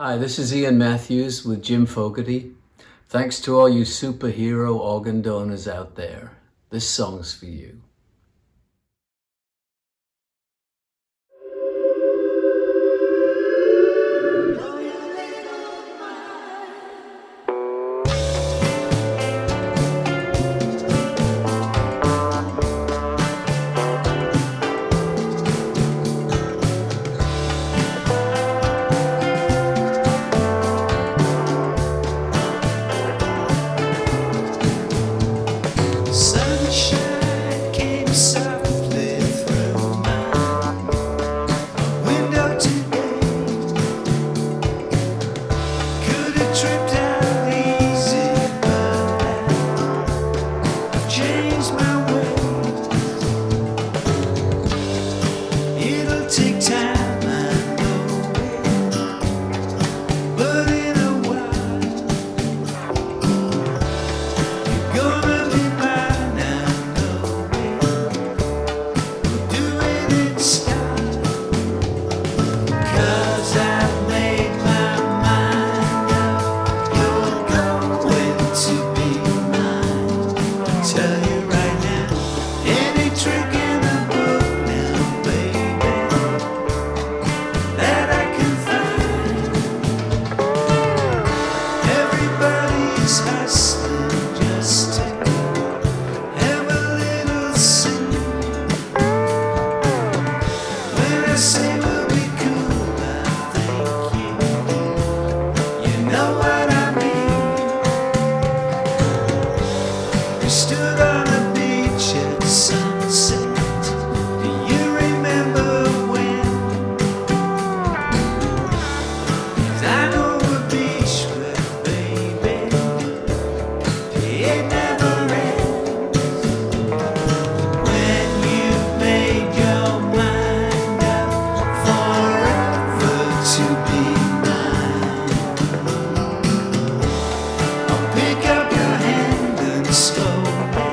Hi, this is Ian Matthews with Jim Fogarty. Thanks to all you superhero organ donors out there. This song's for you. Sunshine came softly through my window today. Could have tripped out easy, but I've changed my ways. It'll take time, I know it, but in a while you're gonna be mine. Do it in style, 'cause I've made my mind up. You're going to be mine. I'll tell you right now, any trick in the book now, baby, that I can find. Everybody's hustling just to have a little sing. When I say we'll be cool, I think you know what I mean. We stood on a beach at sunset. Do you remember when? 'Cause I know a beach where, baby, it never ends. When you've made your mind up forever to be mine, I'll pick up your hand and slowly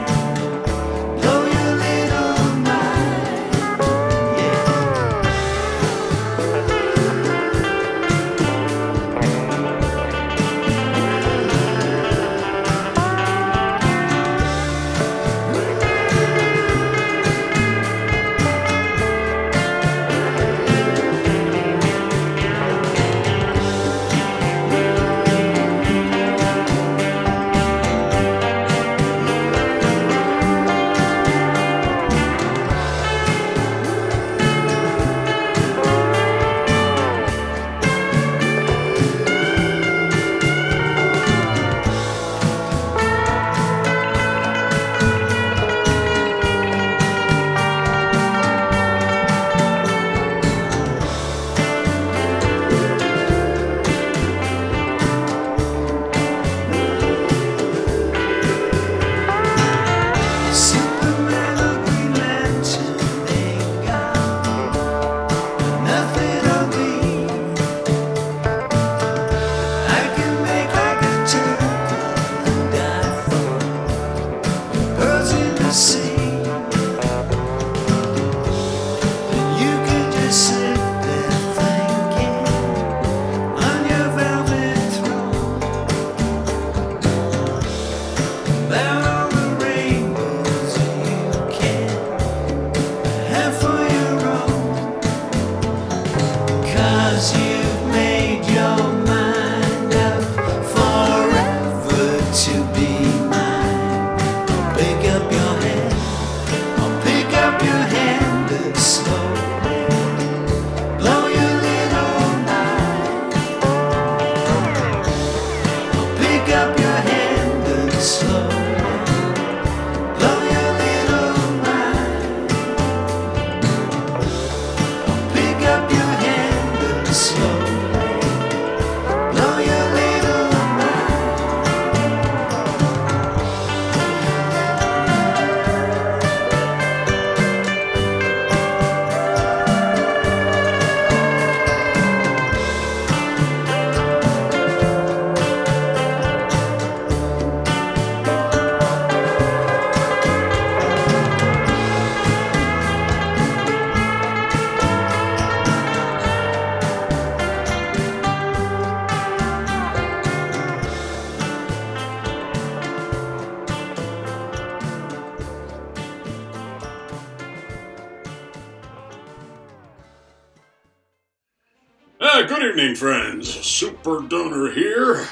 Good evening, friends. Super Donor here.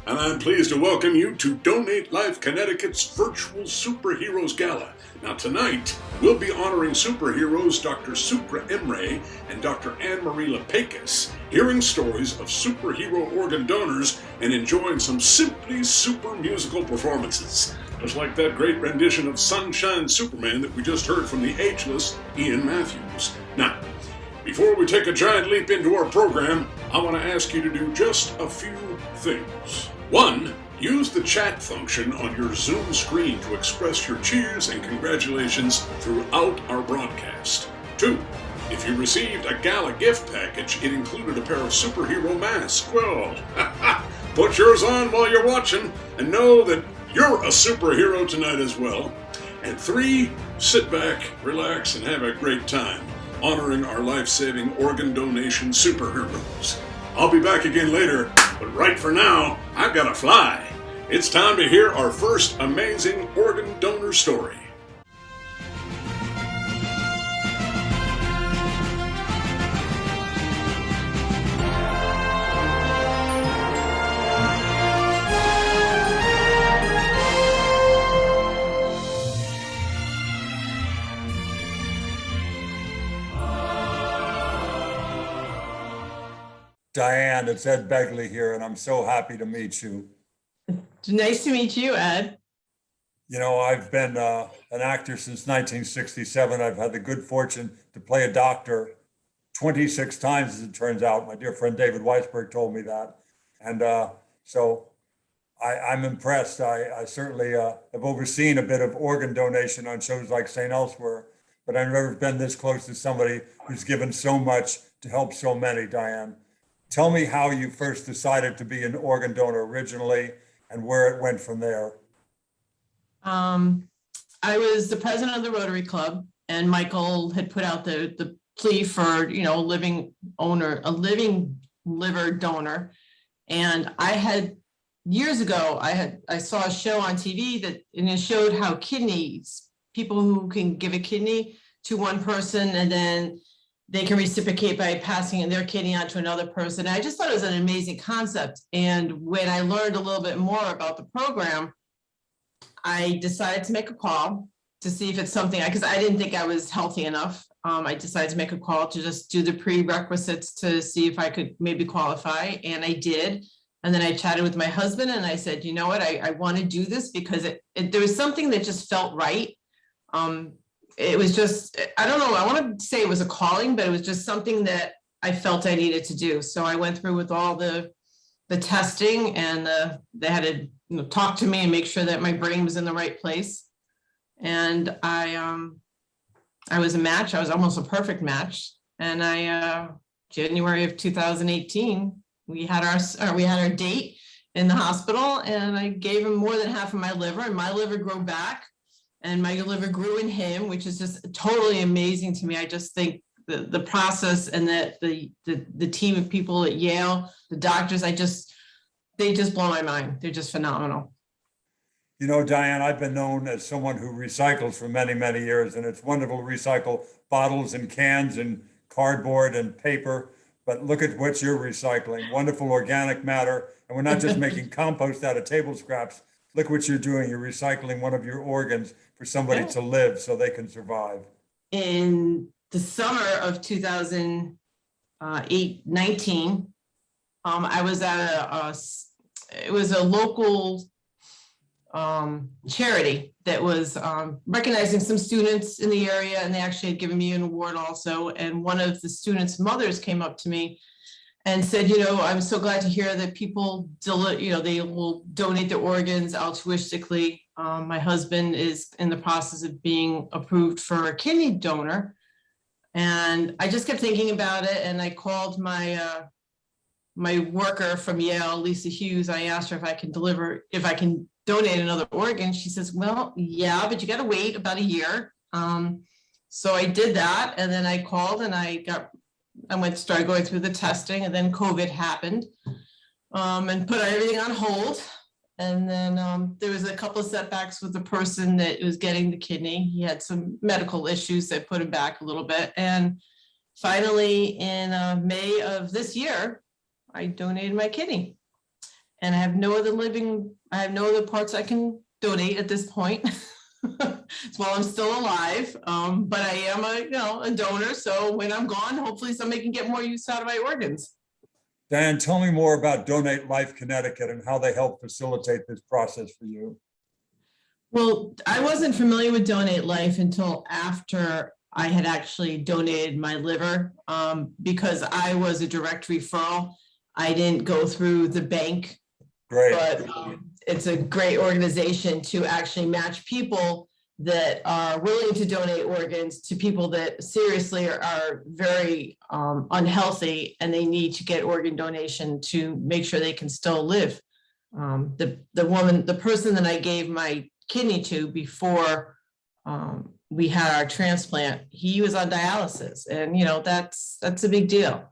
And I'm pleased to welcome you to Donate Life Connecticut's virtual Superheroes Gala. Now tonight, we'll be honoring superheroes Dr. Sukra Emre and Dr. Anne-Marie Lepakis, hearing stories of superhero organ donors and enjoying some simply super musical performances. Just like that great rendition of Sunshine Superman that we just heard from the ageless Ian Matthews. Now, before we take a giant leap into our program, I want to ask you to do just a few things. 1. Use the chat function on your Zoom screen to express your cheers and congratulations throughout our broadcast. 2. If you received a Gala gift package, it included a pair of superhero masks. Well, put yours on while you're watching and know that you're a superhero tonight as well. And 3. Sit back, relax, and have a great time honoring our life-saving organ donation superheroes. I'll be back again later, but right for now, I've got to fly. It's time to hear our first amazing organ donor story. Diane, it's Edgley here, and I'm so happy to meet you. Nice to meet you, Ed. You know, I've been an actor since 1967. I've had the good fortune to play a doctor 26 times, as it turns out. My dear friend David Weissberg told me that. And so I'm impressed. I certainly have overseen a bit of organ donation on shows like St. Elsewhere, but I've never been this close to somebody who's given so much to help so many, Diane. Tell me how you first decided to be an organ donor originally and where it went from there. I was the president of the Rotary Club, and Michael had put out the plea for, a living liver donor. And I had years ago, I saw a show on TV and it showed how kidneys, people who can give a kidney to one person and then they can reciprocate by passing their kidney on to another person. And I just thought it was an amazing concept. And when I learned a little bit more about the program, I decided to make a call to see if it's something, because I didn't think I was healthy enough. I decided to make a call to just do the prerequisites to see if I could maybe qualify. And I did. And then I chatted with my husband and I said, you know what, I want to do this because there was something that just felt right. It was just, I don't know, I want to say it was a calling, but it was just something that I felt I needed to do. So I went through with all the testing and they had to talk to me and make sure that my brain was in the right place. And I was a match. I was almost a perfect match. And January of 2018, we had our date in the hospital and I gave him more than half of my liver and my liver grew back. And my liver grew in him, which is just totally amazing to me. I just think the process and the team of people at Yale, the doctors, they just blow my mind. They're just phenomenal. You know, Diane, I've been known as someone who recycles for many, many years, and it's wonderful to recycle bottles and cans and cardboard and paper. But look at what you're recycling, wonderful organic matter. And we're not just making compost out of table scraps. Look what you're doing. You're recycling one of your organs for somebody to live so they can survive. In the summer of 2019, I was at it was a local charity that was recognizing some students in the area, and they actually had given me an award also. And one of the students' mothers came up to me and said, I'm so glad to hear that people, they will donate their organs altruistically. My husband is in the process of being approved for a kidney donor. And I just kept thinking about it. And I called my worker from Yale, Lisa Hughes. I asked her if I can donate another organ. She says, well, yeah, but you got to wait about a year. So I did that. And then I called and started going through the testing, and then COVID happened and put everything on hold. And then there was a couple of setbacks with the person that was getting the kidney. He had some medical issues that put him back a little bit. And finally in May of this year, I donated my kidney. And I have no other parts I can donate at this point. While I'm still alive, but I am a donor. So when I'm gone, hopefully somebody can get more use out of my organs. Dan, tell me more about Donate Life Connecticut and how they help facilitate this process for you. Well, I wasn't familiar with Donate Life until after I had actually donated my liver, because I was a direct referral. I didn't go through the bank. Great. But it's a great organization to actually match people that are willing to donate organs to people that seriously are very unhealthy, and they need to get organ donation to make sure they can still live. The person that I gave my kidney to before we had our transplant, he was on dialysis, and that's a big deal.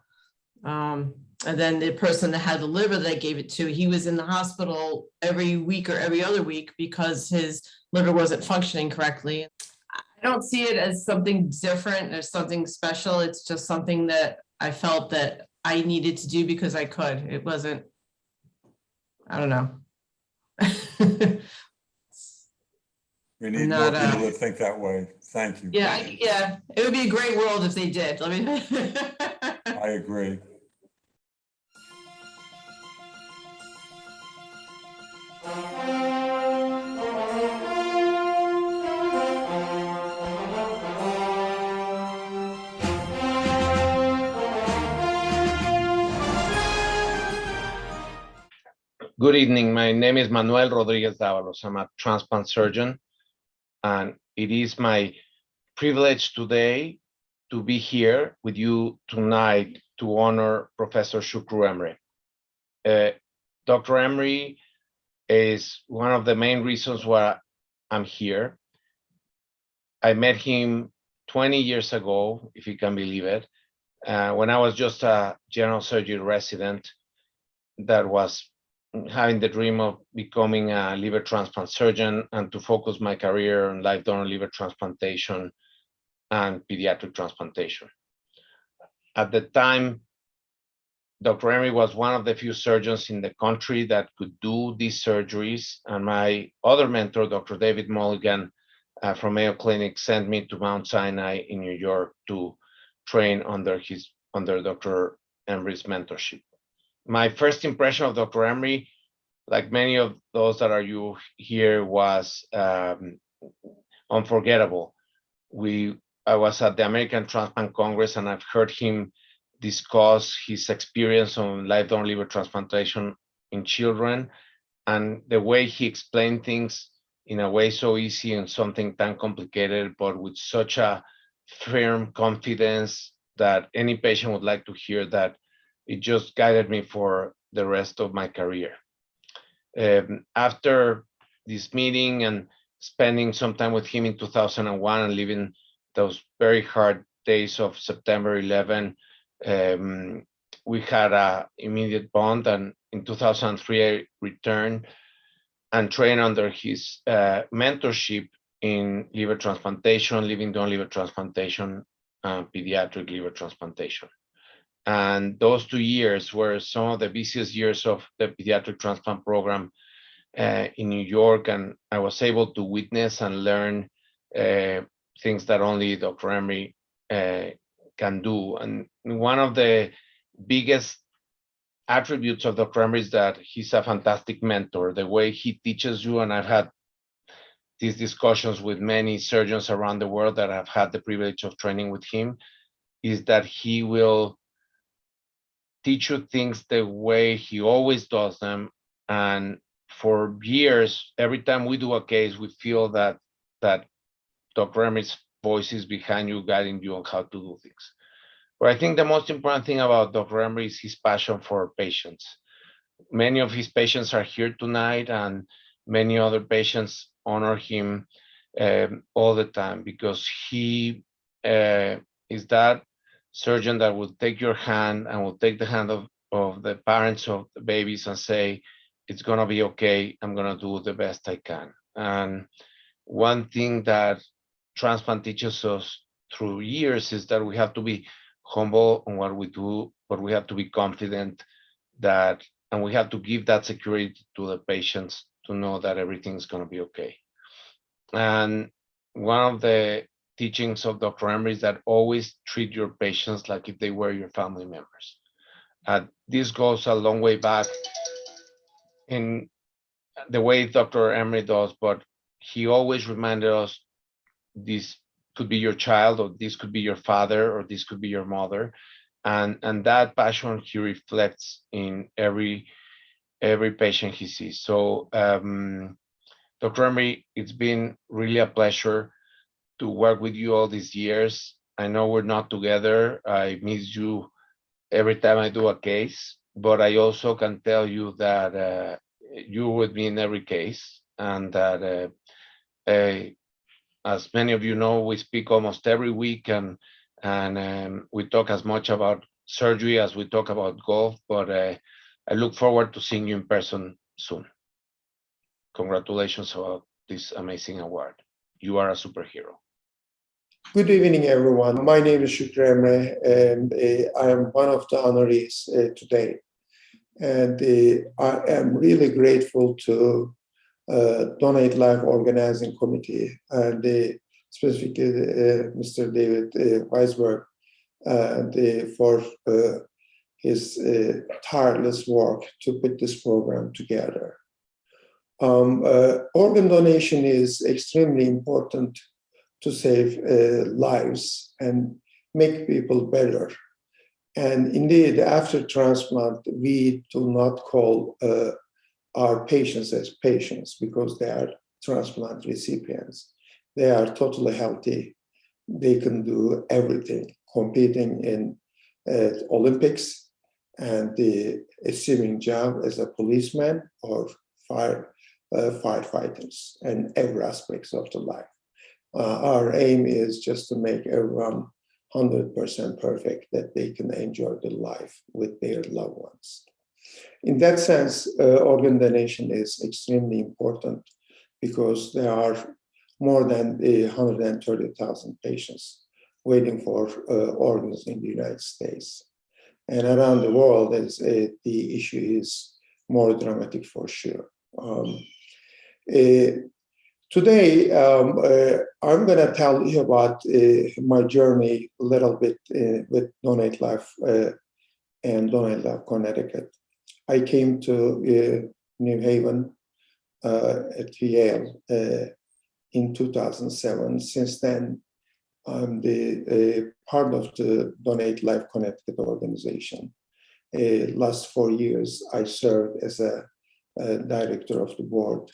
And then the person that had the liver that I gave it to, he was in the hospital every week or every other week because his liver wasn't functioning correctly. I don't see it as something different or something special. It's just something that I felt that I needed to do because I could. It wasn't, I don't know. We need more people that think that way. Thank you. Yeah, it would be a great world if they did. I agree. Good evening. My name is Manuel Rodriguez Davalos. I'm a transplant surgeon, and it is my privilege today to be here with you tonight to honor Professor Shukru Emre. Dr. Emre is one of the main reasons why I'm here. I met him 20 years ago, if you can believe it, when I was just a general surgery resident that was having the dream of becoming a liver transplant surgeon and to focus my career on live donor liver transplantation and pediatric transplantation. At the time, Dr. Emre was one of the few surgeons in the country that could do these surgeries, and my other mentor, Dr. David Mulligan from Mayo Clinic, sent me to Mount Sinai in New York to train under Dr. Emre's mentorship. My first impression of Dr. Emre, like many of those that are you here, was unforgettable. I was at the American Transplant Congress, and I've heard him discuss his experience on live donor liver transplantation in children, and the way he explained things in a way so easy and something tan complicated, but with such a firm confidence that any patient would like to hear, that it just guided me for the rest of my career. After this meeting and spending some time with him in 2001 and living those very hard days of September 11, we had an immediate bond, and in 2003 I returned and trained under his mentorship in liver transplantation, living donor liver transplantation, pediatric liver transplantation. And those 2 years were some of the busiest years of the pediatric transplant program in New York, and I was able to witness and learn things that only Dr. Emre can do. And one of the biggest attributes of Dr. Emre is that he's a fantastic mentor. The way he teaches you, and I've had these discussions with many surgeons around the world that have had the privilege of training with him, is that he will teach you things the way he always does them. And for years, every time we do a case, we feel that Dr. Emre's voice is behind you, guiding you on how to do things. But I think the most important thing about Dr. Emre is his passion for patients. Many of his patients are here tonight, and many other patients honor him all the time, because he is that surgeon that will take your hand and will take the hand of the parents of the babies and say, it's going to be okay, I'm going to do the best I can. And one thing that transplant teaches us through years is that we have to be humble on what we do, but we have to be confident that, and we have to give that security to the patients to know that everything's going to be okay. And one of the teachings of Dr. Emery is that always treat your patients like if they were your family members. This goes a long way back in the way Dr. Emery does, but he always reminded us this could be your child, or this could be your father, or this could be your mother. And that passion he reflects in every patient he sees. So Dr. Emery, it's been really a pleasure to work with you all these years. I know we're not together. I miss you every time I do a case, but I also can tell you that you're with me in every case, and that as many of you know, we speak almost every week, and we talk as much about surgery as we talk about golf, but I look forward to seeing you in person soon. Congratulations on this amazing award. You are a superhero. Good evening, everyone. My name is Şükrü Emre, and I am one of the honorees today. And I am really grateful to Donate Life Organizing Committee, and specifically Mr. David Weissberg, for his tireless work to put this program together. Organ donation is extremely important to save lives and make people better. And indeed, after transplant, we do not call our patients as patients because they are transplant recipients. They are totally healthy. They can do everything, competing in Olympics and assuming job as a policeman or firefighters and every aspects of the life. Our aim is just to make everyone 100% perfect, that they can enjoy the life with their loved ones. In that sense, organ donation is extremely important because there are more than 130,000 patients waiting for organs in the United States. And around the world, the issue is more dramatic for sure. Today, I'm going to tell you about my journey a little bit with Donate Life and Donate Life Connecticut. I came to New Haven at Yale in 2007. Since then, I'm the part of the Donate Life Connecticut organization. Last 4 years, I served as a director of the board,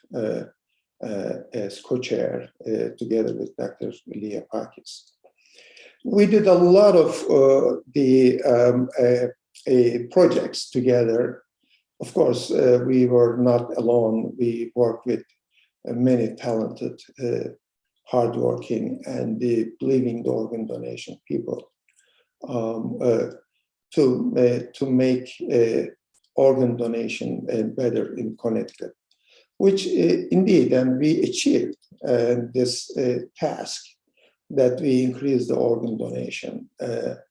as co-chair, together with Dr. Leah Pakis. We did a lot of projects together. Of course, we were not alone. We worked with many talented, hardworking, and believing the organ donation people to make organ donation better in Connecticut, which indeed, and we achieved this task that we increased the organ donation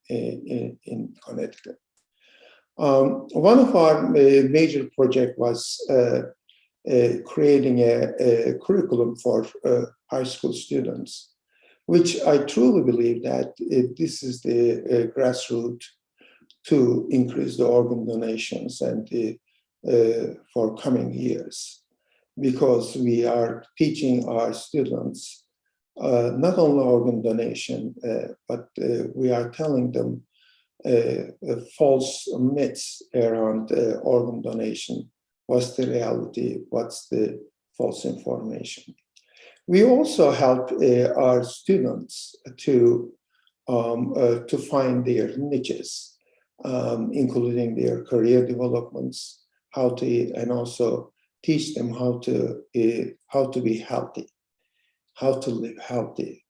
in Connecticut. One of our major projects was creating a curriculum for high school students, which I truly believe that this is the grassroots to increase the organ donations and for coming years, because we are teaching our students not only organ donation, but we are telling them false myths around organ donation. What's the reality? What's the false information? We also help our students to find their niches, including their career developments, and also teach them how to be healthy, how to live healthy.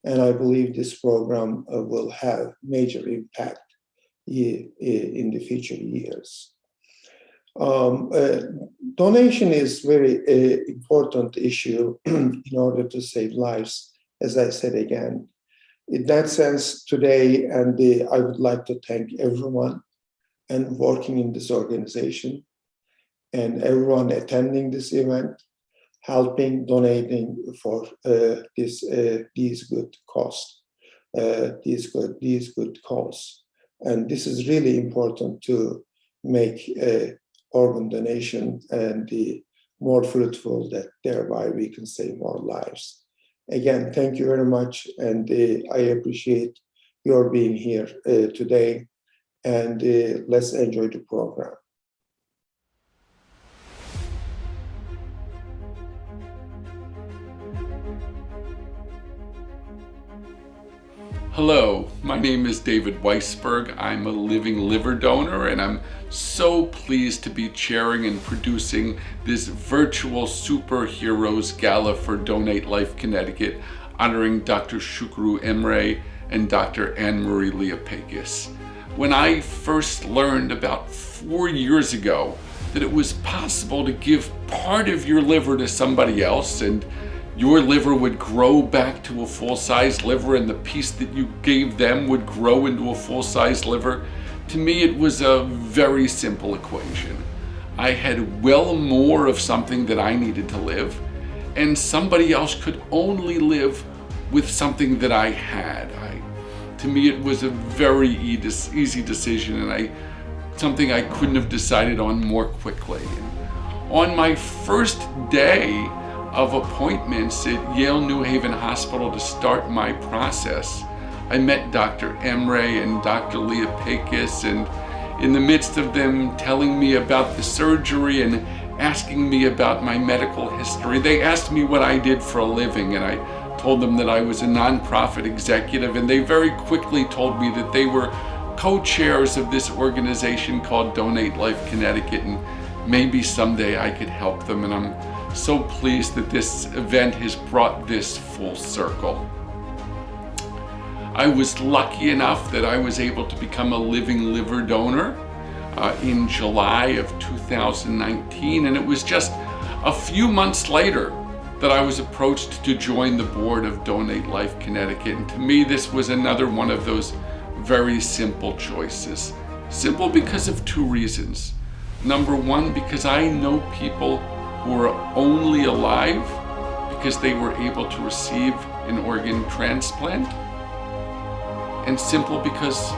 And I believe this program will have major impact in the future years. Donation is very important issue in order to save lives. As I said again, In that sense, today, I would like to thank everyone and working in this organization and everyone attending this event, helping, donating for these good causes. And this is really important to make organ donation and the more fruitful, that thereby we can save more lives. Again, thank you very much, and I appreciate your being here today, and let's enjoy the program. Hello, my name is David Weissberg. I'm a living liver donor, and I'm so pleased to be chairing and producing this virtual superheroes gala for Donate Life Connecticut, honoring Dr. Shukru Emre and Dr. Anne-Marie Leopakis. When I first learned about 4 years ago that it was possible to give part of your liver to somebody else and your liver would grow back to a full-size liver and the piece that you gave them would grow into a full-size liver, to me it was a very simple equation. I had well more of something that I needed to live, and somebody else could only live with something that I had. To me it was a very easy decision, and something I couldn't have decided on more quickly. On my first day of appointments at Yale New Haven Hospital to start my process, I met Dr. Emre and Dr. Leopakis, and in the midst of them telling me about the surgery and asking me about my medical history, they asked me what I did for a living, and I told them that I was a nonprofit executive, and they very quickly told me that they were co-chairs of this organization called Donate Life Connecticut, and maybe someday I could help them, and I'm so pleased that this event has brought this full circle. I was lucky enough that I was able to become a living liver donor in July of 2019, and it was just a few months later that I was approached to join the board of Donate Life Connecticut, and to me this was another one of those very simple choices. Simple because of two reasons. Number one, because I know people who are only alive because they were able to receive an organ transplant, and simple because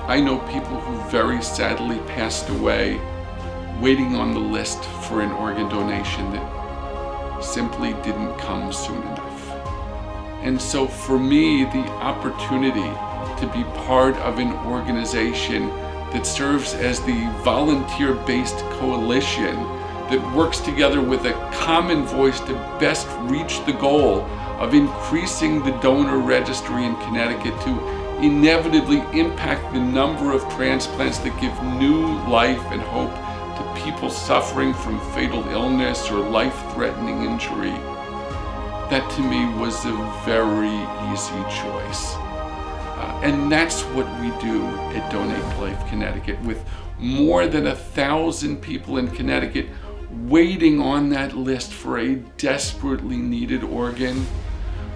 I know people who very sadly passed away waiting on the list for an organ donation that simply didn't come soon enough. And so for me, the opportunity to be part of an organization that serves as the volunteer-based coalition that works together with a common voice to best reach the goal of increasing the donor registry in Connecticut to inevitably impact the number of transplants that give new life and hope to people suffering from fatal illness or life-threatening injury. That to me was a very easy choice. And that's what we do at Donate Life Connecticut, with more than 1,000 people in Connecticut waiting on that list for a desperately needed organ.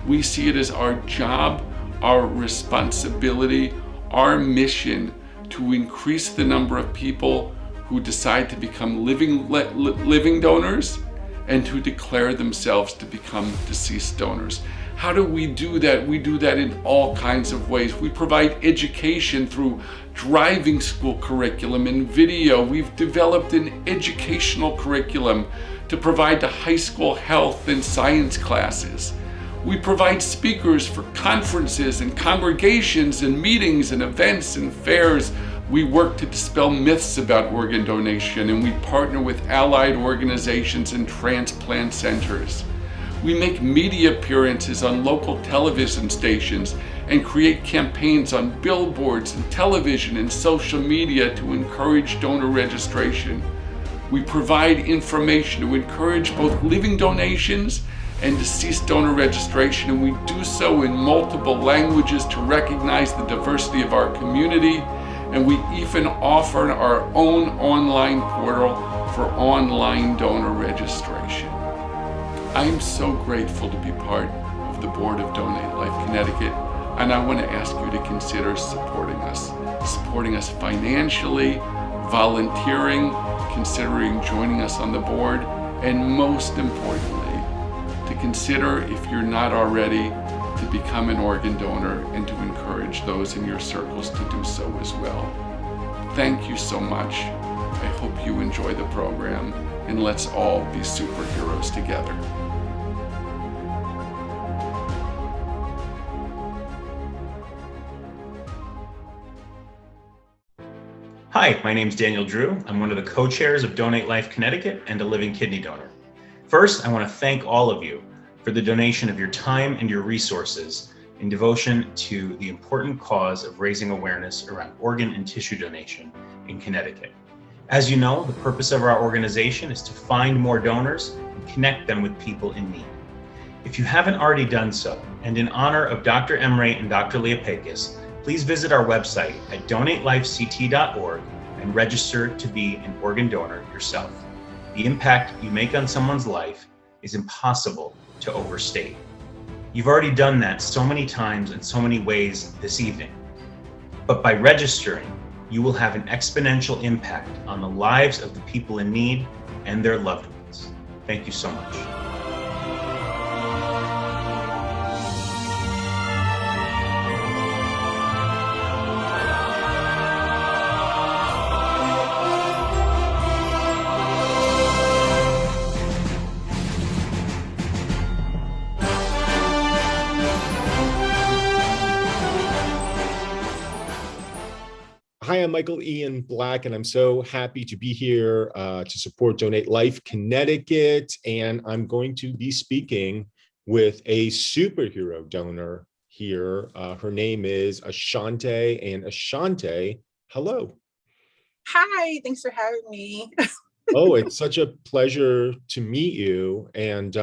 We see it as our job, our responsibility, our mission to increase the number of people who decide to become living donors and to declare themselves to become deceased donors. How do we do that? We do that in all kinds of ways. We provide education through driving school curriculum and video. We've developed an educational curriculum to provide to high school health and science classes. We provide speakers for conferences and congregations and meetings and events and fairs. We work to dispel myths about organ donation, and we partner with allied organizations and transplant centers. We make media appearances on local television stations and create campaigns on billboards and television and social media to encourage donor registration. We provide information to encourage both living donations and deceased donor registration, and we do so in multiple languages to recognize the diversity of our community, and we even offer our own online portal for online donor registration. I am so grateful to be part of the board of Donate Life Connecticut. And I want to ask you to consider supporting us financially, volunteering, considering joining us on the board, and most importantly, to consider, if you're not already, to become an organ donor and to encourage those in your circles to do so as well. Thank you so much. I hope you enjoy the program, and let's all be superheroes together. Hi, my name is Daniel Drew. I'm one of the co-chairs of Donate Life Connecticut and a living kidney donor. First, I want to thank all of you for the donation of your time and your resources in devotion to the important cause of raising awareness around organ and tissue donation in Connecticut. As you know, the purpose of our organization is to find more donors and connect them with people in need. If you haven't already done so, and in honor of Dr. Emre and Dr. Leopakis, please visit our website at donatelifect.org and register to be an organ donor yourself. The impact you make on someone's life is impossible to overstate. You've already done that so many times in so many ways this evening. But by registering, you will have an exponential impact on the lives of the people in need and their loved ones. Thank you so much. Hi, I'm Michael Ian Black, and I'm so happy to be here to support Donate Life Connecticut. And I'm going to be speaking with a superhero donor here. Her name is Ashante. And Ashante, hello. Hi, thanks for having me. Oh, it's such a pleasure to meet you. And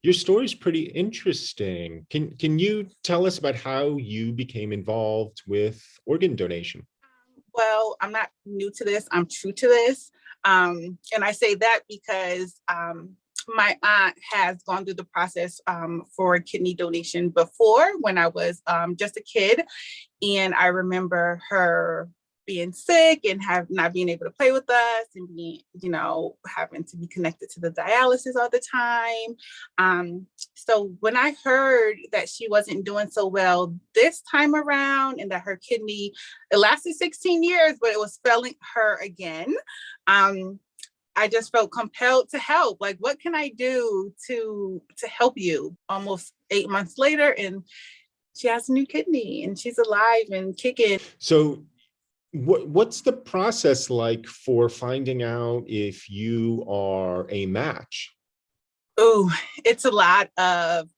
your story is pretty interesting. Can you tell us about how you became involved with organ donation? Well, I'm not new to this. I'm true to this. And I say that because my aunt has gone through the process for kidney donation before when I was just a kid. And I remember her being sick and not being able to play with us and being, having to be connected to the dialysis all the time. So when I heard that she wasn't doing so well this time around and that her kidney, it lasted 16 years, but it was failing her again. I just felt compelled to help. Like, what can I do to help you? Almost 8 months later, and she has a new kidney and she's alive and kicking. So what's the process like for finding out if you are a match? Oh, it's a lot of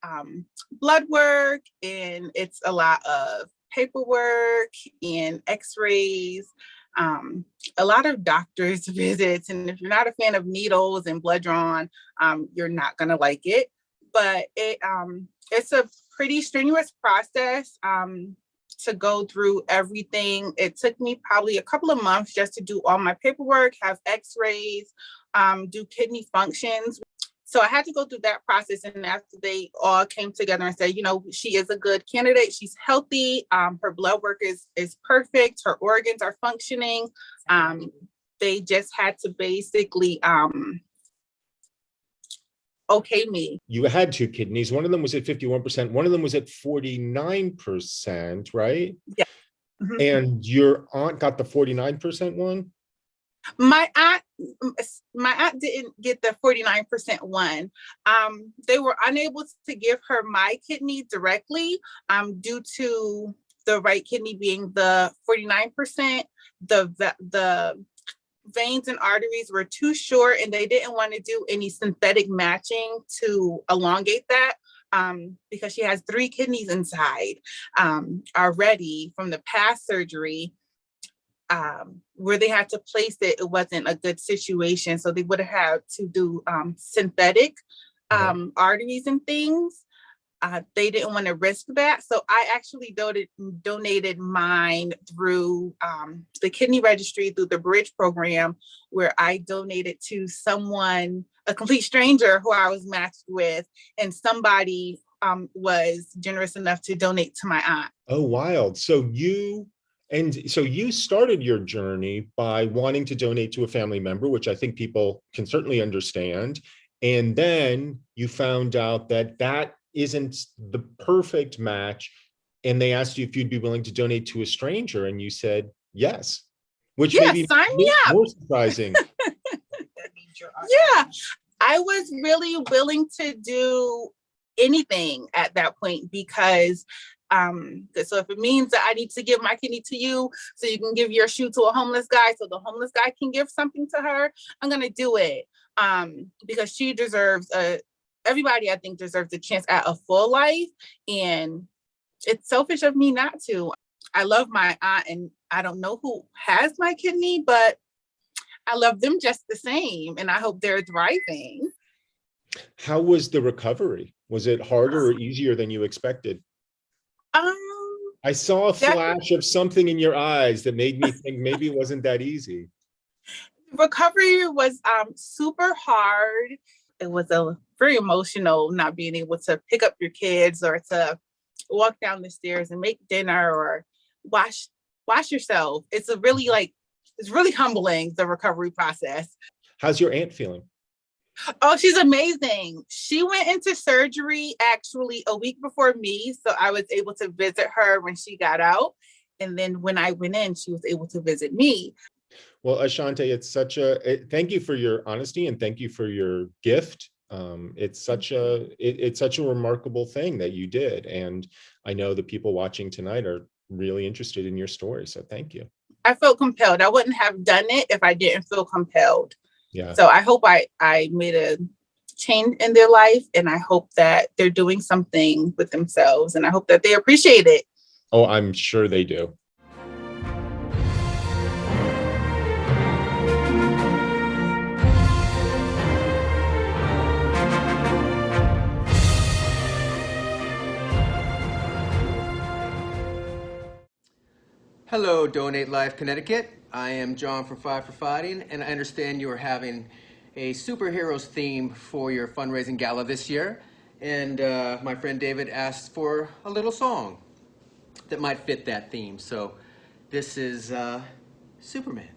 blood work, and it's a lot of paperwork and x-rays, a lot of doctor's visits. And if you're not a fan of needles and blood drawn, you're not going to like it. But it's a pretty strenuous process to go through everything. It took me probably a couple of months just to do all my paperwork, have x-rays, do kidney functions. So I had to go through that process. And after they all came together and said, she is a good candidate. She's healthy. Her blood work is perfect. Her organs are functioning. They just had to basically okay me. You had two kidneys. One of them was at 51%. One of them was at 49%, right? Yeah. Mm-hmm. And your aunt got the 49% one? My aunt didn't get the 49% one. They were unable to give her my kidney directly due to the right kidney being the 49%. The veins and arteries were too short, and they didn't want to do any synthetic matching to elongate that because she has 3 kidneys inside already from the past surgery. Where they had to place it, it wasn't a good situation. So they would have had to do synthetic arteries and things. They didn't want to risk that. So I actually donated mine through the kidney registry, through the Bridge program, where I donated to someone, a complete stranger who I was matched with, and somebody was generous enough to donate to my aunt. Oh, wild. So you started your journey by wanting to donate to a family member, which I think people can certainly understand. And then you found out that that isn't the perfect match. And they asked you if you'd be willing to donate to a stranger. And you said, yes, which Yeah, may be sign me up. more surprising. Yeah, I was really willing to do anything at that point because so if it means that I need to give my kidney to you so you can give your shoe to a homeless guy so the homeless guy can give something to her, I'm gonna do it because she deserves everybody I think deserves a chance at a full life, and it's selfish of me not to. I love my aunt and I don't know who has my kidney, but I love them just the same and I hope they're thriving. How was the recovery? Was it harder or easier than you expected? I saw a flash of something in your eyes that made me think maybe it wasn't that easy. Recovery was super hard. It was very emotional not being able to pick up your kids or to walk down the stairs and make dinner or wash yourself. It's really humbling, the recovery process. How's your aunt feeling? Oh, she's amazing. She went into surgery actually a week before me. So I was able to visit her when she got out. And then when I went in, she was able to visit me. Well, Ashante, thank you for your honesty and thank you for your gift. It's such a remarkable thing that you did. And I know the people watching tonight are really interested in your story. So thank you. I felt compelled. I wouldn't have done it if I didn't feel compelled. Yeah. So I hope I made a change in their life, and I hope that they're doing something with themselves, and I hope that they appreciate it. Oh, I'm sure they do. Hello, Donate Life Connecticut. I am John from Five for Fighting, and I understand you are having a superheroes theme for your fundraising gala this year. And my friend David asked for a little song that might fit that theme. So this is Superman.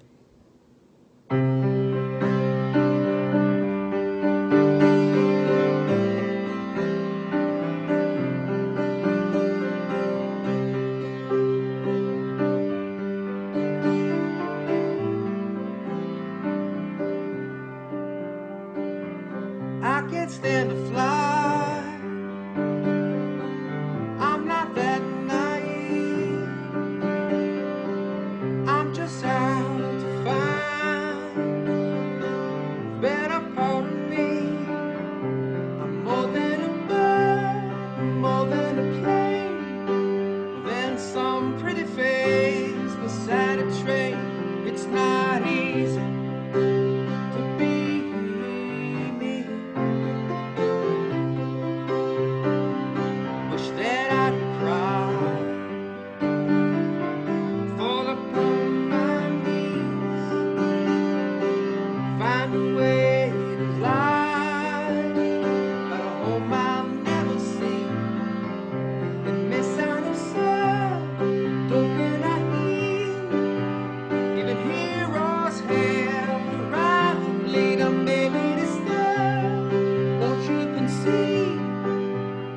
I can't stand to fly. I'm not that naive. I'm just out to find a better part of me. I'm more than a bird, more than a plane, than some pretty face beside a train. It's not easy to be me. Wish that I'd cry, fall upon my knees, find a way to lie, but I hope I'll never see and miss out of sight. Don't I heal? Even heroes have the right to bleed. I'm baby to stop. Won't you concede?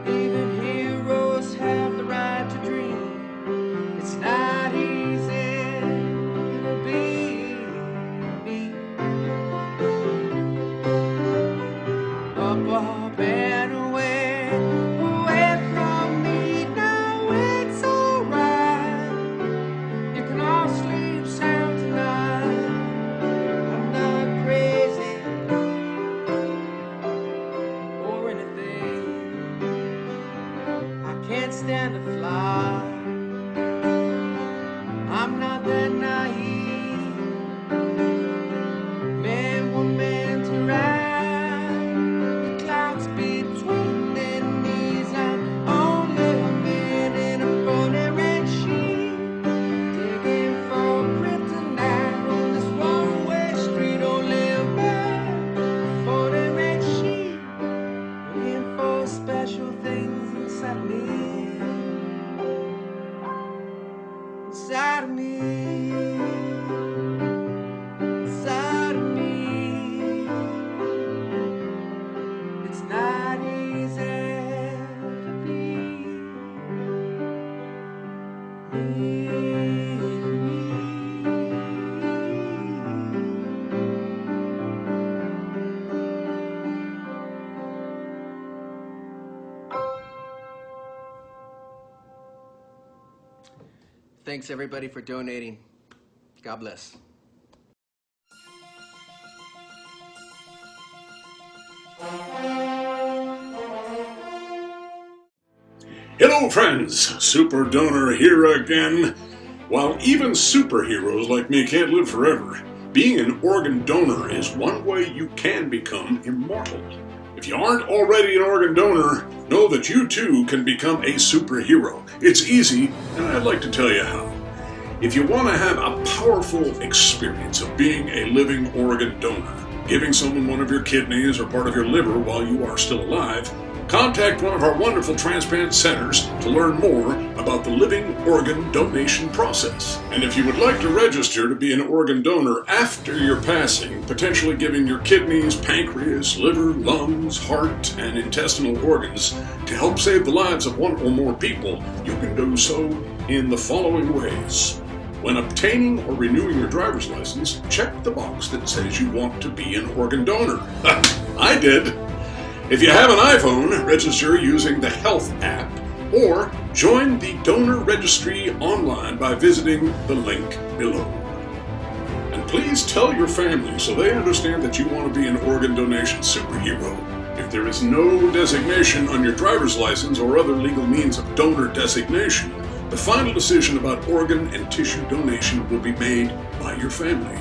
Even heroes have the right to dream. It's not easy to be me. Up and away from me. Now it's alright. You can all sleep sound tonight. I'm not crazy or anything. I can't stand to fly. I'm not that naive. Man were meant to ride the clouds between their knees. I'm only a man in a funny red sheet, digging for kryptonite on this one-way street. Only a man, a funny red sheet, looking for special things. happening inside of me, inside of me. It's not easy to be me. Thanks everybody for donating. God bless. Hello, friends. Super Donor here again. While even superheroes like me can't live forever, being an organ donor is one way you can become immortal. If you aren't already an organ donor, know that you too can become a superhero. It's easy, and I'd like to tell you how. If you want to have a powerful experience of being a living organ donor, giving someone one of your kidneys or part of your liver while you are still alive, contact one of our wonderful transplant centers to learn more about the living organ donation process. And if you would like to register to be an organ donor after your passing, potentially giving your kidneys, pancreas, liver, lungs, heart, and intestinal organs to help save the lives of one or more people, you can do so in the following ways. When obtaining or renewing your driver's license, check the box that says you want to be an organ donor. I did. If you have an iPhone, register using the Health app or join the donor registry online by visiting the link below. And please tell your family so they understand that you want to be an organ donation superhero. If there is no designation on your driver's license or other legal means of donor designation, the final decision about organ and tissue donation will be made by your family.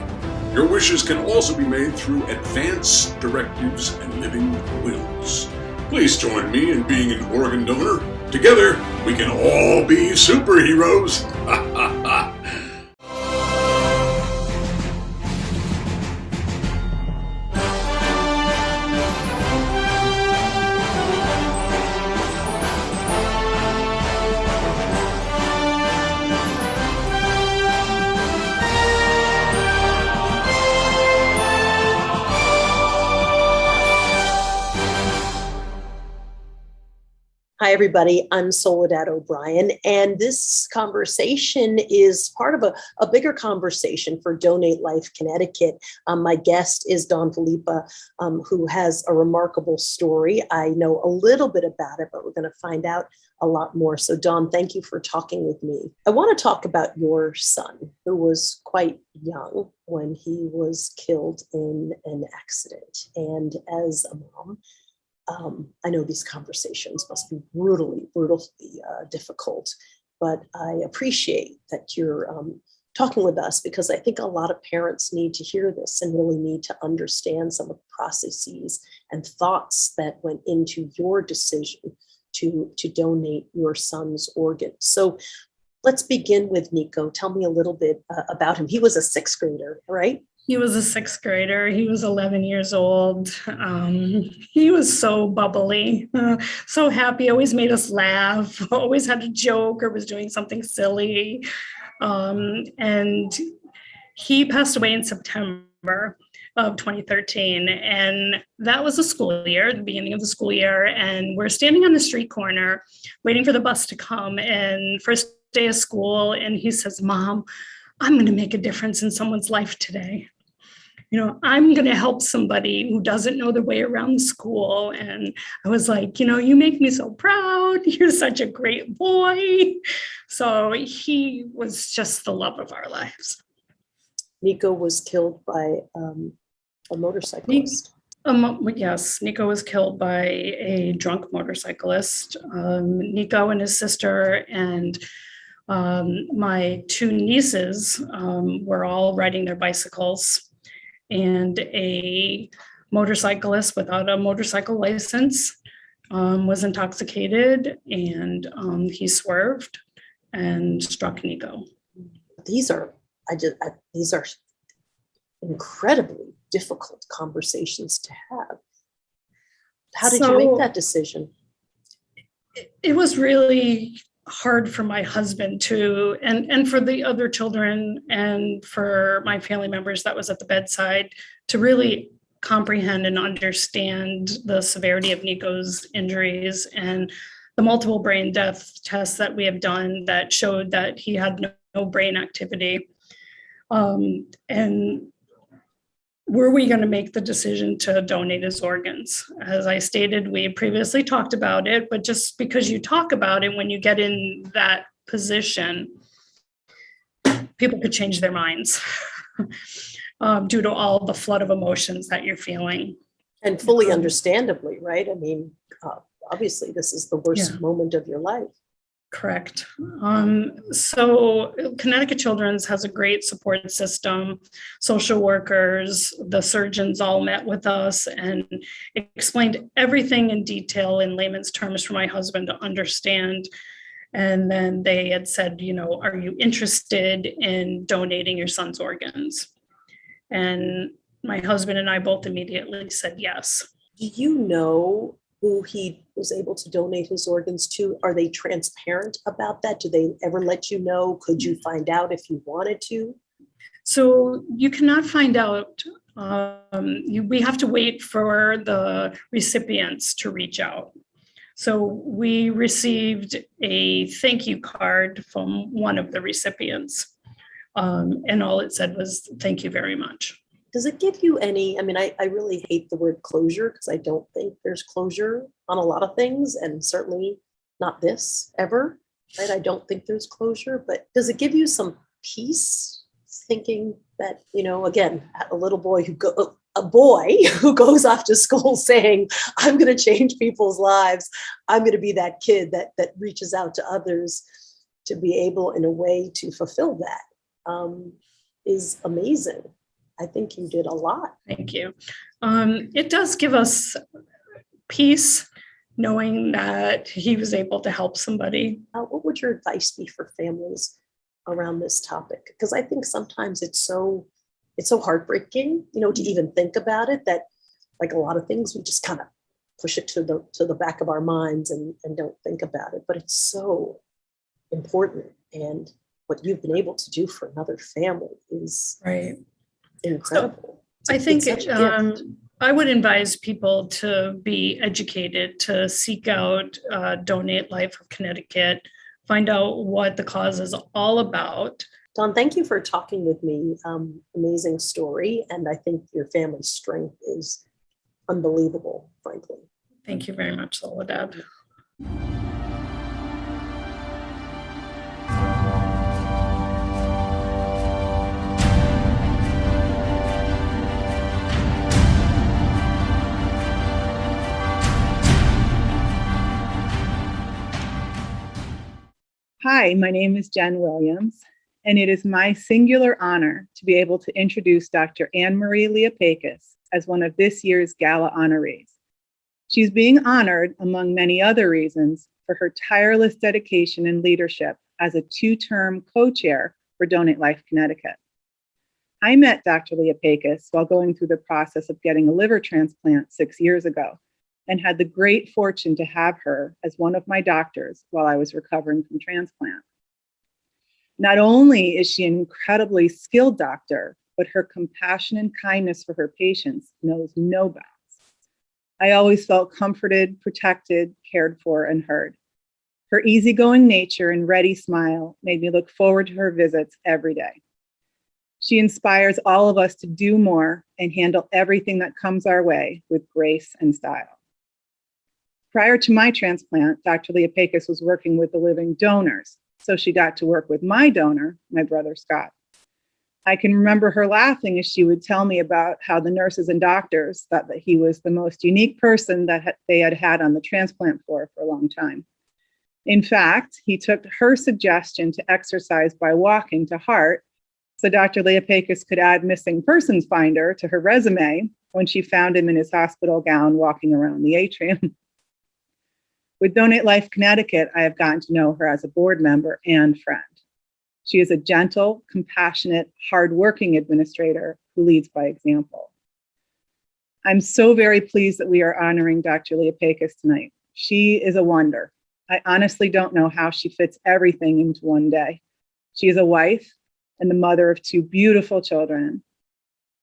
Your wishes can also be made through advance directives and living wills. Please join me in being an organ donor. Together, we can all be superheroes. Hi, everybody. I'm Soledad O'Brien, and this conversation is part of a bigger conversation for Donate Life Connecticut. My guest is Dawn Filippa, who has a remarkable story. I know a little bit about it, but we're going to find out a lot more. So, Dawn, thank you for talking with me. I want to talk about your son, who was quite young when he was killed in an accident. And as a mom, I know these conversations must be brutally difficult, but I appreciate that you're talking with us, because I think a lot of parents need to hear this and really need to understand some of the processes and thoughts that went into your decision to donate your son's organs. So let's begin with Nico. Tell me a little bit about him. He was a sixth grader, right? He was a sixth grader. He was 11 years old. He was so bubbly, so happy, always made us laugh, always had a joke or was doing something silly. And he passed away in September of 2013. And that was the school year, the beginning of the school year. And we're standing on the street corner waiting for the bus to come, and first day of school. And he says, "Mom, I'm going to make a difference in someone's life today. You know, I'm going to help somebody who doesn't know their way around the school." And I was like, you make me so proud. You're such a great boy. So he was just the love of our lives. Nico was killed by a motorcyclist. Yes, Nico was killed by a drunk motorcyclist. Nico and his sister and my two nieces were all riding their bicycles, and a motorcyclist without a motorcycle license was intoxicated, and he swerved and struck Nico. These are incredibly difficult conversations to have. How did you make that decision? It was really hard for my husband to, and for the other children and for my family members that was at the bedside to really comprehend and understand the severity of Nico's injuries and the multiple brain death tests that we have done that showed that he had no brain activity. And were we going to make the decision to donate his organs? As I stated, we previously talked about it, but just because you talk about it, when you get in that position, people could change their minds due to all the flood of emotions that you're feeling. And fully understandably, right? I mean, obviously, this is the worst moment of your life. Correct. So Connecticut Children's has a great support system. Social workers, the surgeons all met with us and explained everything in detail in layman's terms for my husband to understand. And then they had said, you know, are you interested in donating your son's organs? And my husband and I both immediately said yes. Do you know who he was able to donate his organs to? Are they transparent about that? Do they ever let you know? Could you find out if you wanted to? So you cannot find out. We have to wait for the recipients to reach out. So we received a thank you card from one of the recipients. And all it said was, thank you very much. Does it give you any, I mean, I really hate the word closure because I don't think there's closure on a lot of things, and certainly not this ever, right? I don't think there's closure, but does it give you some peace thinking that, you know, again, a little boy a boy who goes off to school saying, I'm going to change people's lives. I'm going to be that kid that reaches out to others, to be able in a way to fulfill that is amazing. I think you did a lot. Thank you. It does give us peace knowing that he was able to help somebody. What would your advice be for families around this topic? Because I think sometimes it's so heartbreaking, you know, to even think about it, that like a lot of things, we just kind of push it to the back of our minds and don't think about it. But it's so important. And what you've been able to do for another family is right. Incredible. So I think I would advise people to be educated, to seek out Donate Life of Connecticut, find out what the cause is all about. Dawn, thank you for talking with me. Amazing story. And I think your family's strength is unbelievable, frankly. Thank you very much, Soledad. Hi, my name is Jen Williams, and it is my singular honor to be able to introduce Dr. Anne-Marie Leopakis as one of this year's Gala honorees. She's being honored, among many other reasons, for her tireless dedication and leadership as a 2-term co-chair for Donate Life Connecticut. I met Dr. Leopakis while going through the process of getting a liver transplant 6 years ago, and had the great fortune to have her as one of my doctors while I was recovering from transplant. Not only is she an incredibly skilled doctor, but her compassion and kindness for her patients knows no bounds. I always felt comforted, protected, cared for, and heard. Her easygoing nature and ready smile made me look forward to her visits every day. She inspires all of us to do more and handle everything that comes our way with grace and style. Prior to my transplant, Dr. Leopakis was working with the living donors, so she got to work with my donor, my brother Scott. I can remember her laughing as she would tell me about how the nurses and doctors thought that he was the most unique person that they had had on the transplant floor for a long time. In fact, he took her suggestion to exercise by walking to heart, so Dr. Leopakis could add missing persons finder to her resume when she found him in his hospital gown walking around the atrium. With Donate Life Connecticut, I have gotten to know her as a board member and friend. She is a gentle, compassionate, hardworking administrator who leads by example. I'm so very pleased that we are honoring Dr. Leopakis tonight. She is a wonder. I honestly don't know how she fits everything into one day. She is a wife and the mother of 2 beautiful children.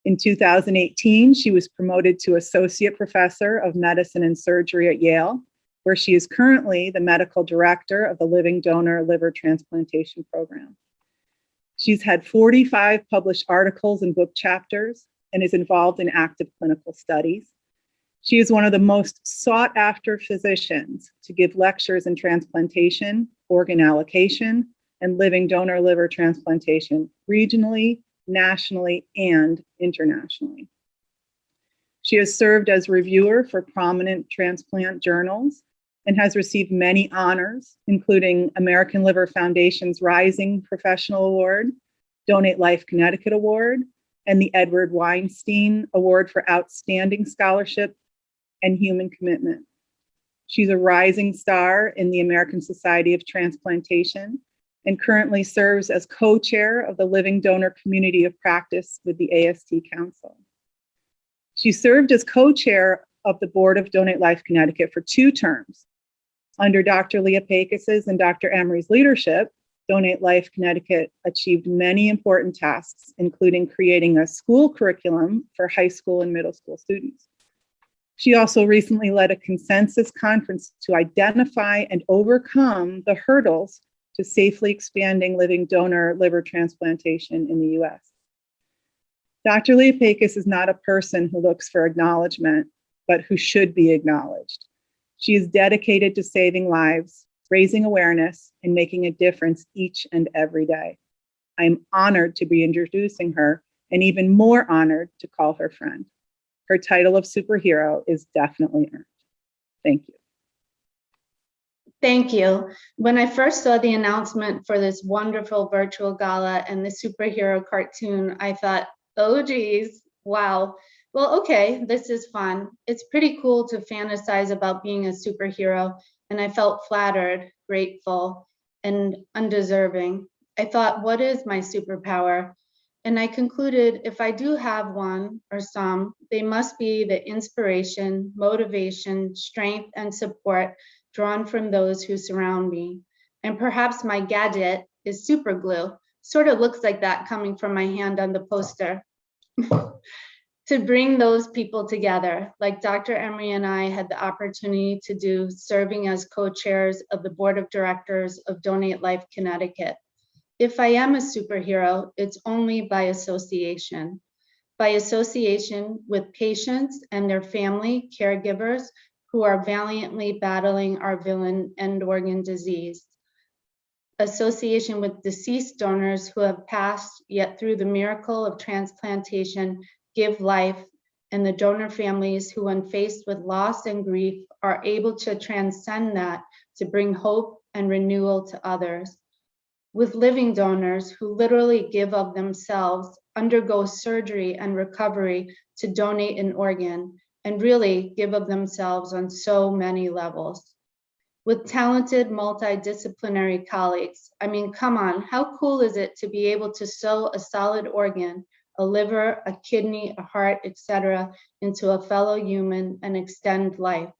In 2018, she was promoted to Associate Professor of Medicine and Surgery at Yale, where she is currently the medical director of the Living Donor Liver Transplantation Program. She's had 45 published articles and book chapters and is involved in active clinical studies. She is one of the most sought after physicians to give lectures in transplantation, organ allocation, and living donor liver transplantation regionally, nationally, and internationally. She has served as reviewer for prominent transplant journals and has received many honors, including American Liver Foundation's Rising Professional Award, Donate Life Connecticut Award, and the Edward Weinstein Award for Outstanding Scholarship and Human Commitment. She's a rising star in the American Society of Transplantation and currently serves as co-chair of the Living Donor Community of Practice with the AST Council. She served as co-chair of the board of Donate Life Connecticut for 2 terms. Under Dr. Leopakis's and Dr. Emery's leadership, Donate Life Connecticut achieved many important tasks, including creating a school curriculum for high school and middle school students. She also recently led a consensus conference to identify and overcome the hurdles to safely expanding living donor liver transplantation in the US. Dr. Leopakis is not a person who looks for acknowledgement, but who should be acknowledged. She is dedicated to saving lives, raising awareness, and making a difference each and every day. I am honored to be introducing her and even more honored to call her friend. Her title of superhero is definitely earned. Thank you. Thank you. When I first saw the announcement for this wonderful virtual gala and the superhero cartoon, I thought, oh geez, wow. Well, okay, this is fun. It's pretty cool to fantasize about being a superhero, and I felt flattered, grateful, and undeserving. I thought, what is my superpower? And I concluded if I do have one or some, they must be the inspiration, motivation, strength, and support drawn from those who surround me. And perhaps my gadget is super glue. Sort of looks like that coming from my hand on the poster. To bring those people together, like Dr. Emery and I had the opportunity to do, serving as co-chairs of the board of directors of Donate Life Connecticut. If I am a superhero, it's only by association with patients and their family caregivers who are valiantly battling our villain end organ disease. Association with deceased donors who have passed, yet through the miracle of transplantation, give life, and the donor families who, when faced with loss and grief, are able to transcend that to bring hope and renewal to others. With living donors who literally give of themselves, undergo surgery and recovery to donate an organ, and really give of themselves on so many levels. With talented multidisciplinary colleagues, I mean, come on, how cool is it to be able to sew a solid organ, a liver, a kidney, a heart, etc., into a fellow human and extend life?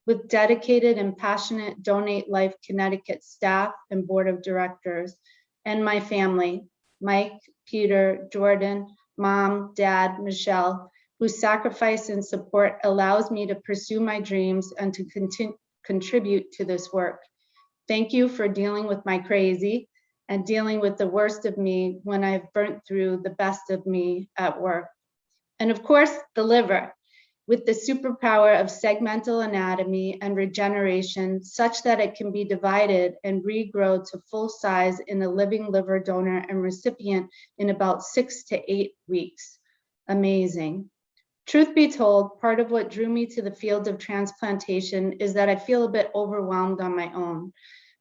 With dedicated and passionate Donate Life Connecticut staff and board of directors, and my family, Mike, Peter, Jordan, Mom, Dad, Michelle, whose sacrifice and support allows me to pursue my dreams and to contribute to this work. Thank you for dealing with my crazy and dealing with the worst of me when I've burnt through the best of me at work. And of course, the liver, with the superpower of segmental anatomy and regeneration such that it can be divided and regrow to full size in a living liver donor and recipient in about 6 to 8 weeks. Amazing. Truth be told, part of what drew me to the field of transplantation is that I feel a bit overwhelmed on my own.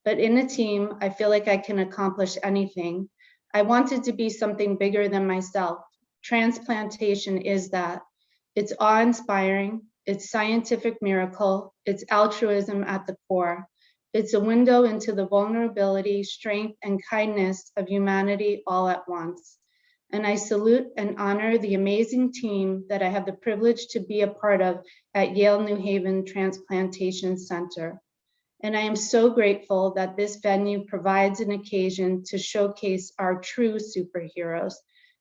But in a team, I feel like I can accomplish anything. I wanted to be something bigger than myself. Transplantation is that. It's awe-inspiring, it's scientific miracle, it's altruism at the core. It's a window into the vulnerability, strength, and kindness of humanity all at once. And I salute and honor the amazing team that I have the privilege to be a part of at Yale New Haven Transplantation Center. And I am so grateful that this venue provides an occasion to showcase our true superheroes,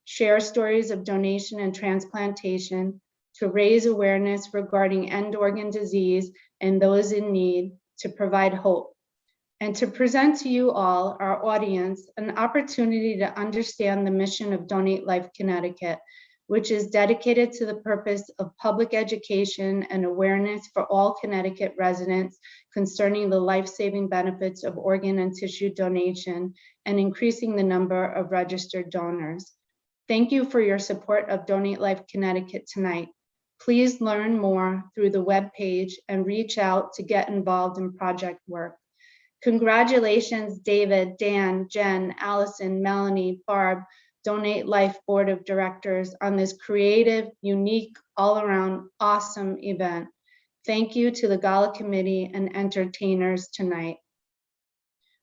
share stories of donation and transplantation, to raise awareness regarding end organ disease and those in need, to provide hope, and to present to you all, our audience, an opportunity to understand the mission of Donate Life Connecticut, which is dedicated to the purpose of public education and awareness for all Connecticut residents concerning the life-saving benefits of organ and tissue donation and increasing the number of registered donors. Thank you for your support of Donate Life Connecticut tonight. Please learn more through the webpage and reach out to get involved in project work. Congratulations, David, Dan, Jen, Allison, Melanie, Barb, Donate Life Board of Directors on this creative, unique, all-around awesome event. Thank you to the Gala Committee and entertainers tonight.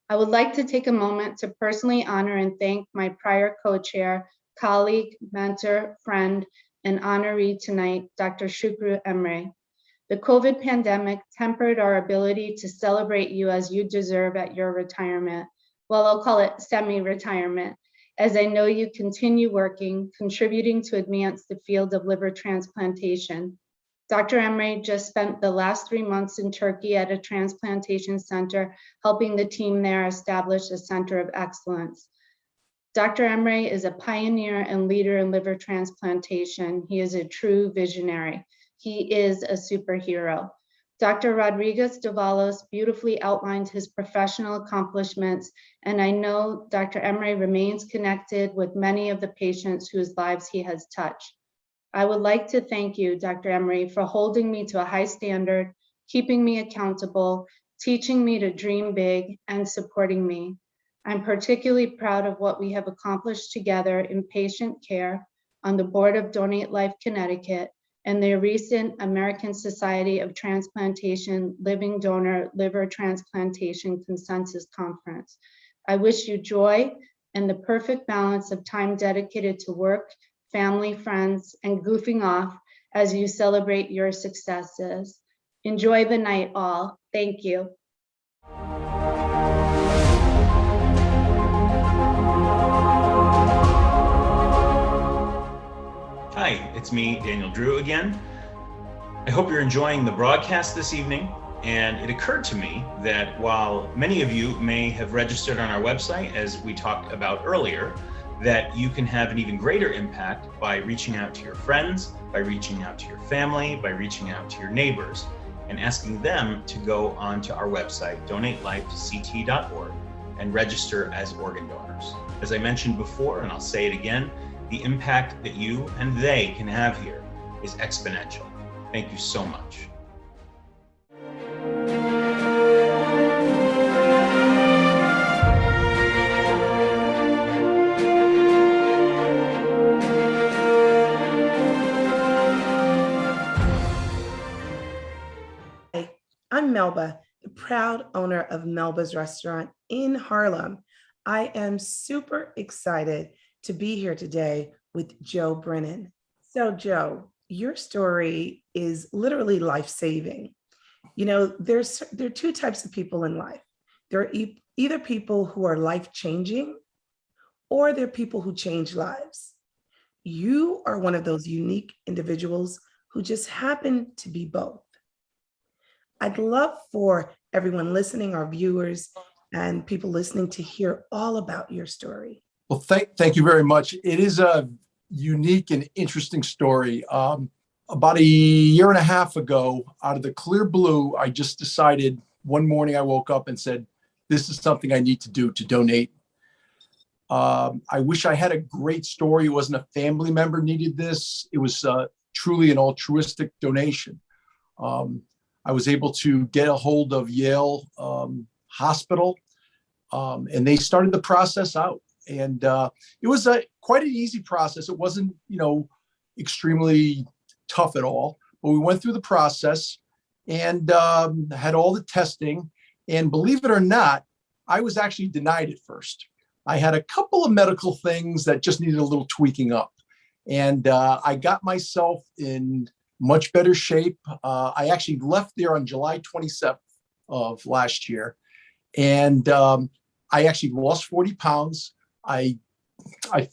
I would like to take a moment to personally honor and thank my prior co-chair, colleague, mentor, friend, and honoree tonight, Dr. Shukru Emre. The COVID pandemic tempered our ability to celebrate you as you deserve at your retirement. Well, I'll call it semi-retirement, as I know you continue working, contributing to advance the field of liver transplantation. Dr. Emre just spent the last 3 months in Turkey at a transplantation center, helping the team there establish a center of excellence. Dr. Emre is a pioneer and leader in liver transplantation. He is a true visionary. He is a superhero. Dr. Rodriguez Davalos beautifully outlined his professional accomplishments, and I know Dr. Emre remains connected with many of the patients whose lives he has touched. I would like to thank you, Dr. Emre, for holding me to a high standard, keeping me accountable, teaching me to dream big, and supporting me. I'm particularly proud of what we have accomplished together in patient care on the board of Donate Life Connecticut and the recent American Society of Transplantation Living Donor Liver Transplantation Consensus Conference. I wish you joy and the perfect balance of time dedicated to work, family, friends, and goofing off as you celebrate your successes. Enjoy the night, all. Thank you. Hi, it's me, Daniel Drew again. I hope you're enjoying the broadcast this evening, and it occurred to me that while many of you may have registered on our website, as we talked about earlier, that you can have an even greater impact by reaching out to your friends, by reaching out to your family, by reaching out to your neighbors, and asking them to go onto our website, donatelifect.org, and register as organ donors. As I mentioned before, and I'll say it again, the impact that you and they can have here is exponential. Thank you so much. Hi, I'm Melba, the proud owner of Melba's Restaurant in Harlem. I am super excited to be here today with Joe Brennan. So Joe, your story is literally life-saving. You know, there are two types of people in life. There are either people who are life-changing or they're people who change lives. You are one of those unique individuals who just happen to be both. I'd love for everyone listening, our viewers, and people listening to hear all about your story. Well, thank you very much. It is a unique and interesting story. About a year and a half ago, out of the clear blue, I just decided one morning I woke up and said, this is something I need to do to donate. I wish I had a great story. It wasn't a family member needed this. It was truly an altruistic donation. I was able to get a hold of Yale Hospital, and they started the process out. And it was quite an easy process. It wasn't, extremely tough at all. But we went through the process and had all the testing. And believe it or not, I was actually denied at first. I had a couple of medical things that just needed a little tweaking up. And I got myself in much better shape. I actually left there on July 27th of last year. And I actually lost 40 pounds. I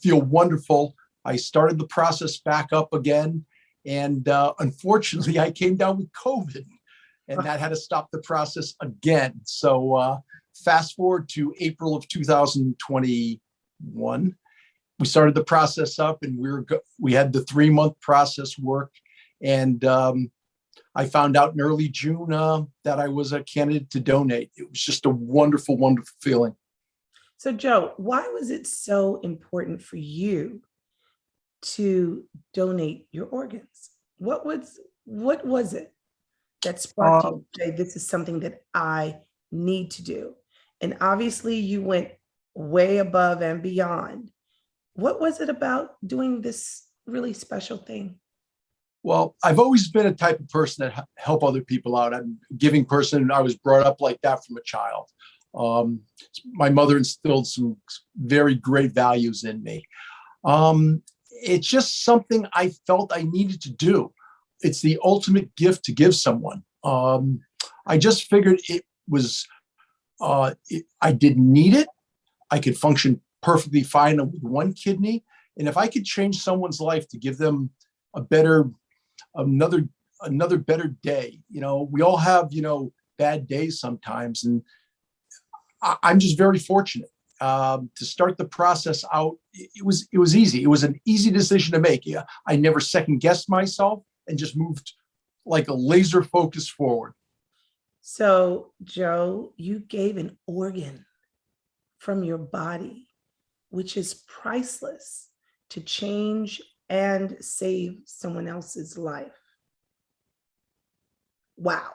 feel wonderful. I started the process back up again. And unfortunately, I came down with COVID, and that had to stop the process again. So fast forward to April of 2021. We started the process up, and we had the 3-month process work. And I found out in early June that I was a candidate to donate. It was just a wonderful, wonderful feeling. So, Joe, why was it so important for you to donate your organs? What was it that sparked you to say, this is something that I need to do? And obviously you went way above and beyond. What was it about doing this really special thing? Well, I've always been a type of person that help other people out. I'm a giving person, and I was brought up like that from a child. My mother instilled some very great values in me. It's just something I felt I needed to do. It's the ultimate gift to give someone. I just figured it was, I didn't need it. I could function perfectly fine with one kidney. And if I could change someone's life to give them another better day, we all have, bad days sometimes. And I'm just very fortunate to start the process out. It was easy. It was an easy decision to make. Yeah, I never second guessed myself and just moved like a laser focus forward. So, Joe, you gave an organ from your body, which is priceless, to change and save someone else's life. Wow.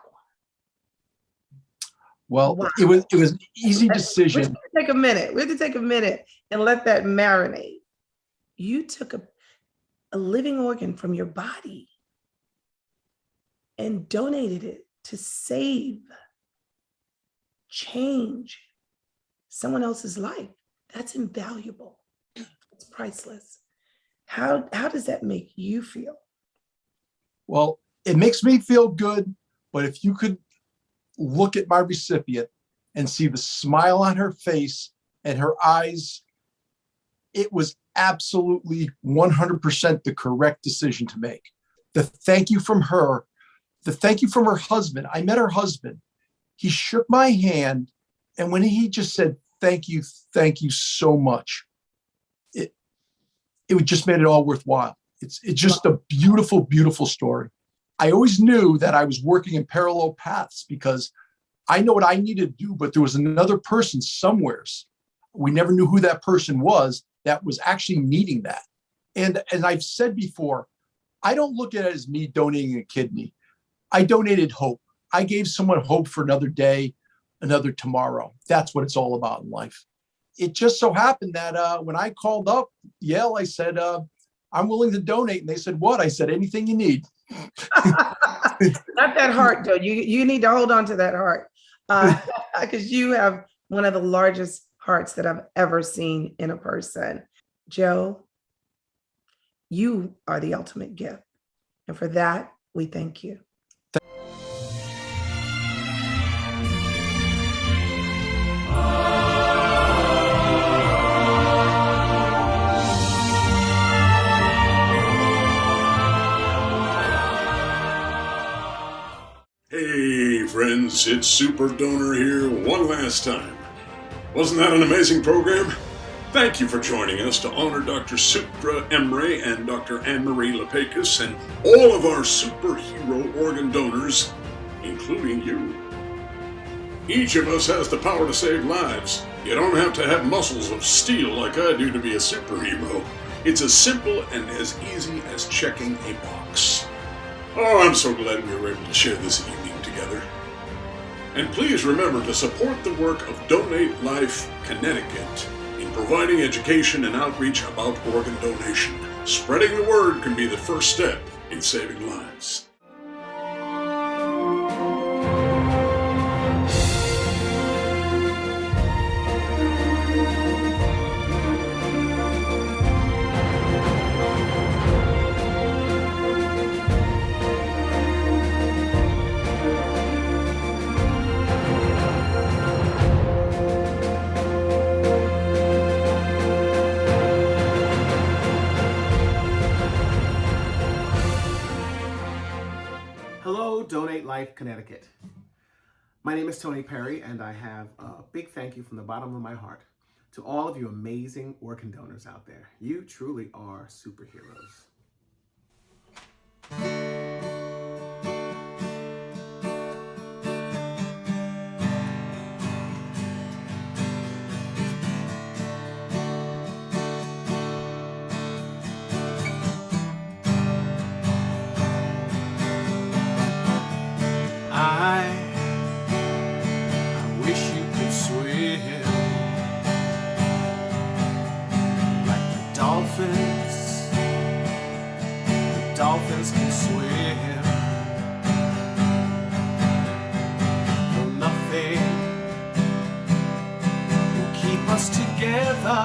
Well, wow. It was an easy decision. We have to take a minute and let that marinate. You took a living organ from your body and donated it to save, change someone else's life. That's invaluable. It's priceless. How does that make you feel? Well, it makes me feel good, but if you could look at my recipient and see the smile on her face and her eyes, it was absolutely 100% the correct decision to make. The thank you from her, the thank you from her husband. I met her husband. He shook my hand, and when he just said, thank you so much, it just made it all worthwhile. It's just a beautiful, beautiful story. I always knew that I was working in parallel paths because I know what I needed to do, but there was another person somewheres. We never knew who that person was that was actually needing that. And as I've said before, I don't look at it as me donating a kidney. I donated hope. I gave someone hope for another day, another tomorrow. That's what it's all about in life. It just so happened that when I called up Yale, I said, I'm willing to donate. And they said, what? I said, anything you need. Not that heart, Joe. You need to hold on to that heart because you have one of the largest hearts that I've ever seen in a person. Joe, you are the ultimate gift. And for that, we thank you. Hey friends, it's Super Donor here one last time. Wasn't that an amazing program? Thank you for joining us to honor Dr. Sutra Emre and Dr. Anne-Marie Lepakis and all of our superhero organ donors, including you. Each of us has the power to save lives. You don't have to have muscles of steel like I do to be a superhero. It's as simple and as easy as checking a box. Oh, I'm so glad we were able to share this evening together. And please remember to support the work of Donate Life Connecticut in providing education and outreach about organ donation. Spreading the word can be the first step in saving lives. Life, Connecticut. My name is Tony Perry, and I have a big thank you from the bottom of my heart to all of you amazing organ donors out there. You truly are superheroes. I wish you could swim like the dolphins. The dolphins can swim. Though nothing will keep us together,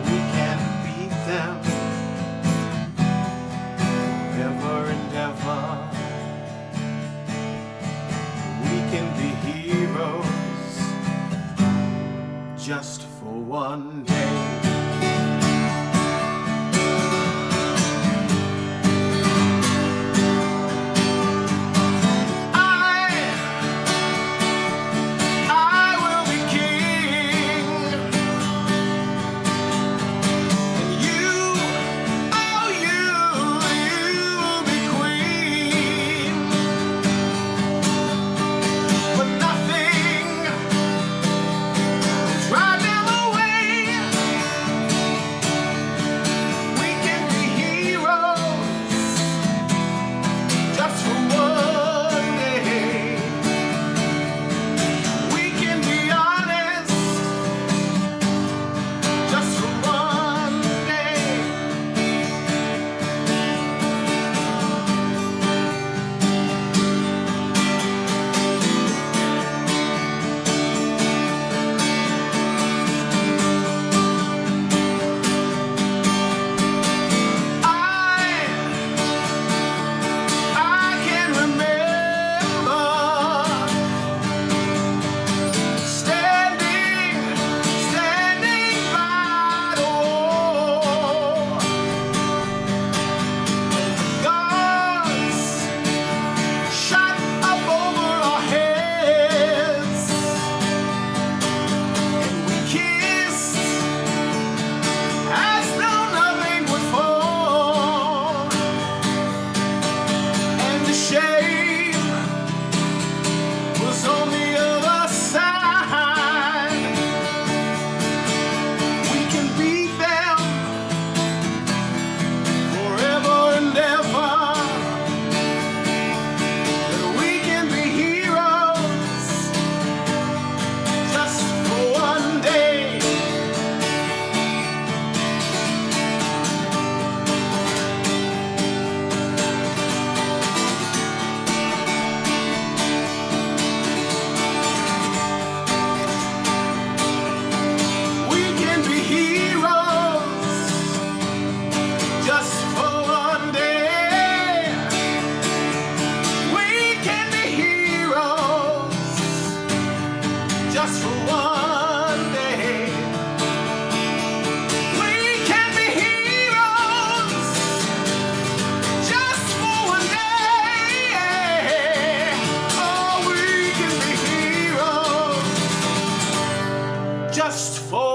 we can beat them forever and ever. We can be heroes just for one day. I will be king, and you, oh you will be queen. But nothing will drive them away. We can be heroes just for one day. We can be honest just for one day. I can remember standing by the wall. Guns shot up over our heads, and we kissed as though nothing would fall. And the shame was on the other side. We can beat them forever and ever. And we can be heroes just for one day. We can be heroes just for one day. We can be heroes just for one day. We can be heroes just for one day. Oh, we can be heroes just for